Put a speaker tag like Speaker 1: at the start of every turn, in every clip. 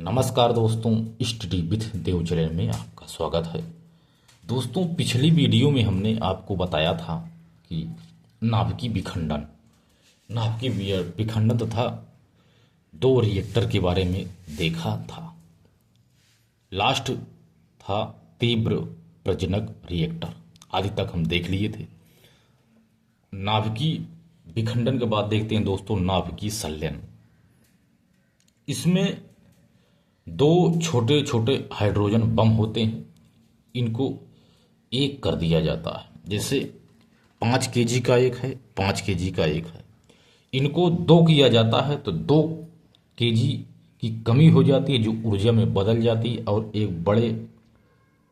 Speaker 1: नमस्कार दोस्तों, study with Dev channel में आपका स्वागत है। दोस्तों, पिछली वीडियो में हमने आपको बताया था कि नाभिकीय विखंडन तथा दो रिएक्टर के बारे में देखा था। लास्ट था तीव्र प्रजनक रिएक्टर, आदि तक हम देख लिए थे। नाभिकीय विखंडन के बाद देखते हैं दोस्तों नाभिकीय संलयन। इसमें दो छोटे छोटे हाइड्रोजन बम होते हैं, इनको एक कर दिया जाता है। जैसे 5 केजी का एक है, 5 केजी का एक है, इनको 2 किया जाता है तो 2 केजी की कमी हो जाती है जो ऊर्जा में बदल जाती है और एक बड़े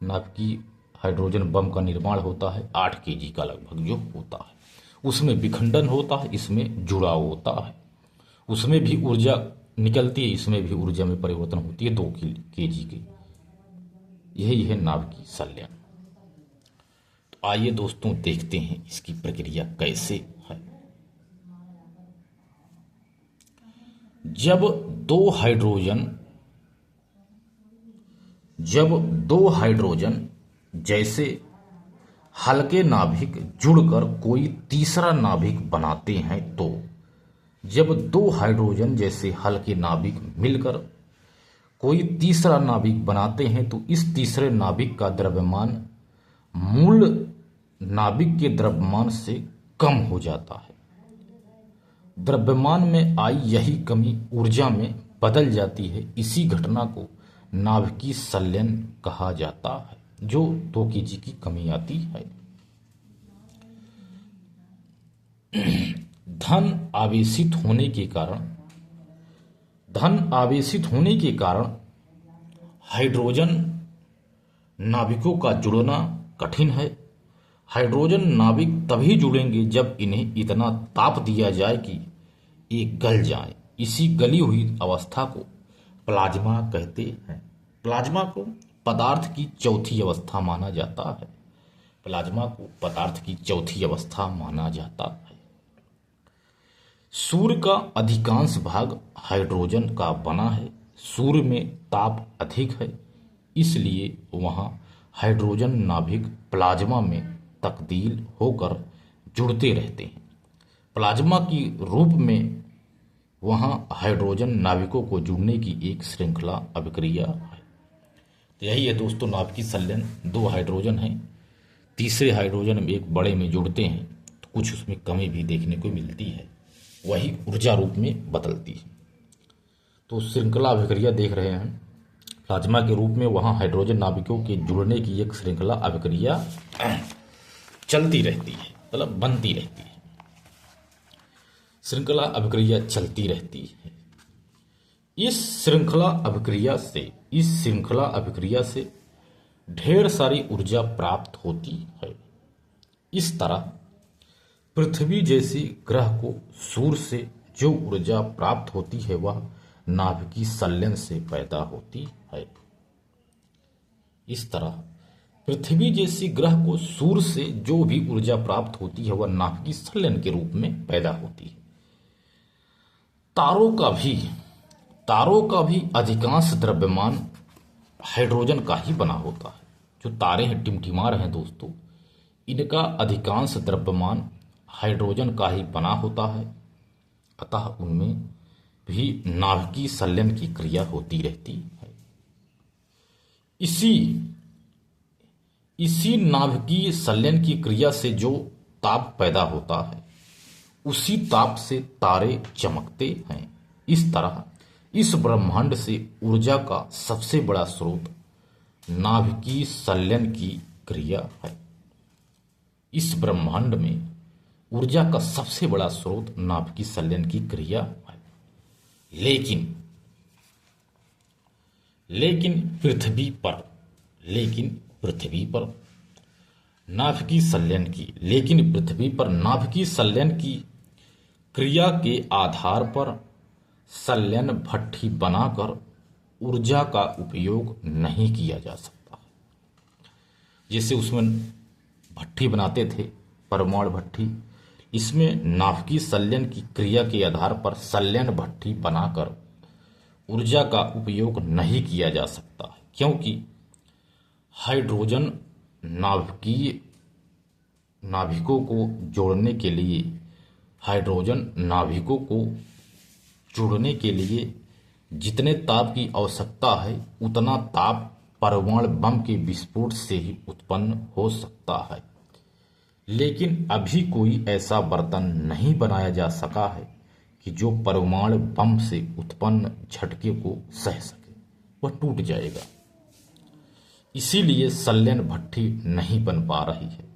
Speaker 1: नाभिकीय हाइड्रोजन बम का निर्माण होता है 8 केजी का लगभग जो होता है। उसमें विखंडन होता है, इसमें जुड़ाव होता है, उसमें भी ऊर्जा निकलती है, इसमें भी ऊर्जा में परिवर्तन होती है 2 केजी की। यही है नाभिकीय संलयन। तो आइए दोस्तों देखते हैं इसकी प्रक्रिया कैसे है। जब दो हाइड्रोजन जैसे हल्के नाभिक जुड़कर कोई तीसरा नाभिक बनाते हैं, तो जब दो हाइड्रोजन जैसे हल्के नाभिक मिलकर कोई तीसरा नाभिक बनाते हैं तो इस तीसरे नाभिक का द्रव्यमान मूल नाभिक के द्रव्यमान से कम हो जाता है। द्रव्यमान में आई यही कमी ऊर्जा में बदल जाती है। इसी घटना को नाभिकीय संलयन कहा जाता है, जो 2 केजी की कमी आती है। धन आवेशित होने के कारण हाइड्रोजन नाभिकों का जुड़ना कठिन है। हाइड्रोजन नाभिक तभी जुड़ेंगे जब इन्हें इतना ताप दिया जाए कि ये गल जाए। इसी गली हुई अवस्था को प्लाज्मा कहते हैं। प्लाज्मा को पदार्थ की चौथी अवस्था माना जाता है। सूर्य का अधिकांश भाग हाइड्रोजन का बना है। सूर्य में ताप अधिक है, इसलिए वहां हाइड्रोजन नाभिक प्लाज्मा में तब्दील होकर जुड़ते रहते हैं। प्लाज्मा की रूप में वहां हाइड्रोजन नाभिकों को जुड़ने की एक श्रृंखला अभिक्रिया है। तो यही है दोस्तों नाभिकीय संलयन। 2 हाइड्रोजन हैं, तीसरे हाइड्रोजन एक बड़े में जुड़ते हैं तो कुछ उसमें कमी भी देखने को मिलती है, वही ऊर्जा रूप में बदलती है। तो श्रृंखला अभिक्रिया देख रहे हैं। प्लाज्मा के रूप में वहां हाइड्रोजन नाभिकों के जुड़ने की एक श्रृंखला अभिक्रिया चलती रहती है, मतलब बनती रहती है। श्रृंखला अभिक्रिया चलती रहती है। इस श्रृंखला अभिक्रिया से ढेर सारी ऊर्जा प्राप्त होती है। इस तरह पृथ्वी जैसे ग्रह को सूर्य से जो ऊर्जा प्राप्त होती है वह नाभिकीय संलयन से पैदा होती है। इस तरह पृथ्वी जैसे ग्रह को सूर्य से जो भी ऊर्जा प्राप्त होती है वह नाभिकीय संलयन के रूप में पैदा होती है। तारों का भी अधिकांश द्रव्यमान हाइड्रोजन का ही बना होता है। जो तारे हैं, टिमटिमा रहे हैं दोस्तों, इनका अधिकांश द्रव्यमान हाइड्रोजन का ही बना होता है। अतः उनमें भी नाभिकीय संलयन की क्रिया होती रहती है। इसी नाभिकीय संलयन की क्रिया से जो ताप पैदा होता है उसी ताप से तारे चमकते हैं। इस तरह इस ब्रह्मांड से ऊर्जा का सबसे बड़ा स्रोत नाभिकीय संलयन की क्रिया है। इस ब्रह्मांड में ऊर्जा का सबसे बड़ा स्रोत नाभिकीय संलयन की क्रिया है। लेकिन पृथ्वी पर नाभिकीय संलयन की क्रिया के आधार पर संलयन भट्ठी बनाकर ऊर्जा का उपयोग नहीं किया जा सकता। जैसे उसमें भट्ठी बनाते थे, परमाणु भट्ठी, इसमें नाभिकीय संलयन की क्रिया के आधार पर संलयन भट्ठी बनाकर ऊर्जा का उपयोग नहीं किया जा सकता है, क्योंकि हाइड्रोजन नाभिकों को जोड़ने के लिए हाइड्रोजन नाभिकों को जोड़ने के लिए जितने ताप की आवश्यकता है उतना ताप परमाणु बम के विस्फोट से ही उत्पन्न हो सकता है। लेकिन अभी कोई ऐसा बर्तन नहीं बनाया जा सका है कि जो परमाणु बम से उत्पन्न झटके को सह सके, वह टूट जाएगा। इसीलिए संलयन भट्ठी नहीं बन पा रही है।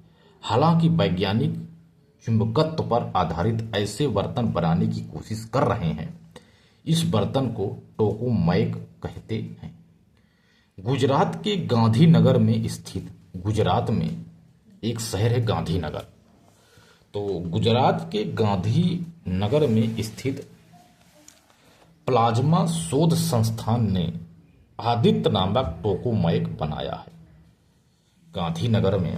Speaker 1: हालांकि वैज्ञानिक चुंबकत्व पर आधारित ऐसे बर्तन बनाने की कोशिश कर रहे हैं। इस बर्तन को टोकामेक कहते हैं। गुजरात के गांधीनगर में स्थित, गुजरात में एक शहर है गांधीनगर, तो गुजरात के गांधीनगर में स्थित प्लाज्मा शोध संस्थान ने आदित्य नामक टोकामेक बनाया है। गांधीनगर में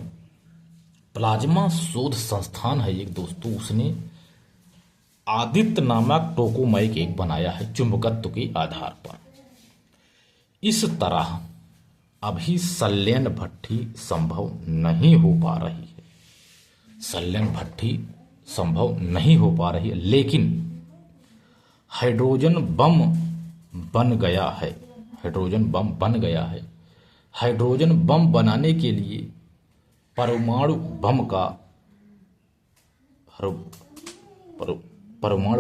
Speaker 1: प्लाज्मा शोध संस्थान है एक दोस्तों, उसने आदित्य नामक टोकामेक एक बनाया है चुंबकत्व के आधार पर। इस तरह अभी संलयन भट्ठी संभव नहीं हो पा रही है, संलयन भट्ठी संभव नहीं हो पा रही है, लेकिन हाइड्रोजन बम बन गया है। हाइड्रोजन बम बन गया है। हाइड्रोजन बम बनाने के लिए परमाणु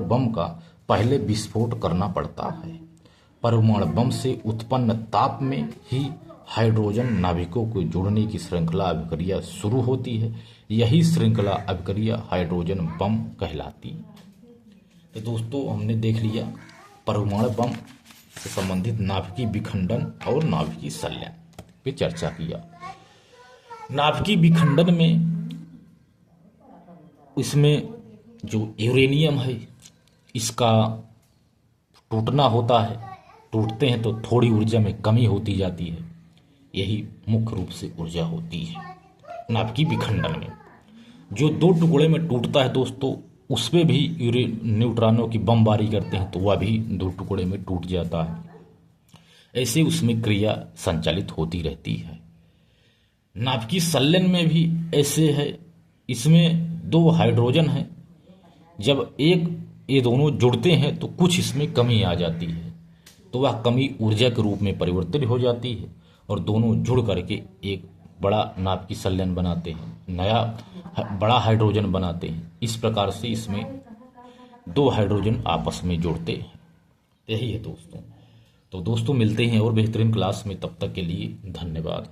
Speaker 1: बम का पहले विस्फोट करना पड़ता है। परमाणु बम से उत्पन्न ताप में ही हाइड्रोजन नाभिकों को जोड़ने की श्रृंखला अभिक्रिया शुरू होती है। यही श्रृंखला अभिक्रिया हाइड्रोजन बम कहलाती है। तो दोस्तों हमने देख लिया परमाणु बम से संबंधित नाभिकीय विखंडन और नाभिकीय संलयन पे चर्चा किया। नाभिकीय विखंडन में इसमें जो यूरेनियम है इसका टूटना होता है, टूटते हैं तो थोड़ी ऊर्जा में कमी होती जाती है। यही मुख्य रूप से ऊर्जा होती है नाभिकीय विखंडन में। जो दो टुकड़े में टूटता है दोस्तों, उसमें भी न्यूट्रॉनों की बमबारी करते हैं तो वह भी दो टुकड़े में टूट जाता है। ऐसे उसमें क्रिया संचालित होती रहती है। नाभिकीय संलयन में भी ऐसे है। इसमें दो हाइड्रोजन हैं, जब ये दोनों जुड़ते हैं तो कुछ इसमें कमी आ जाती है, तो वह कमी ऊर्जा के रूप में परिवर्तित हो जाती है और दोनों जुड़ करके एक बड़ा नाभिकीय संलयन बनाते हैं, नया बड़ा हाइड्रोजन बनाते हैं। इस प्रकार से इसमें दो हाइड्रोजन आपस में जुड़ते हैं। यही है दोस्तों। तो दोस्तों मिलते हैं और बेहतरीन क्लास में, तब तक के लिए धन्यवाद।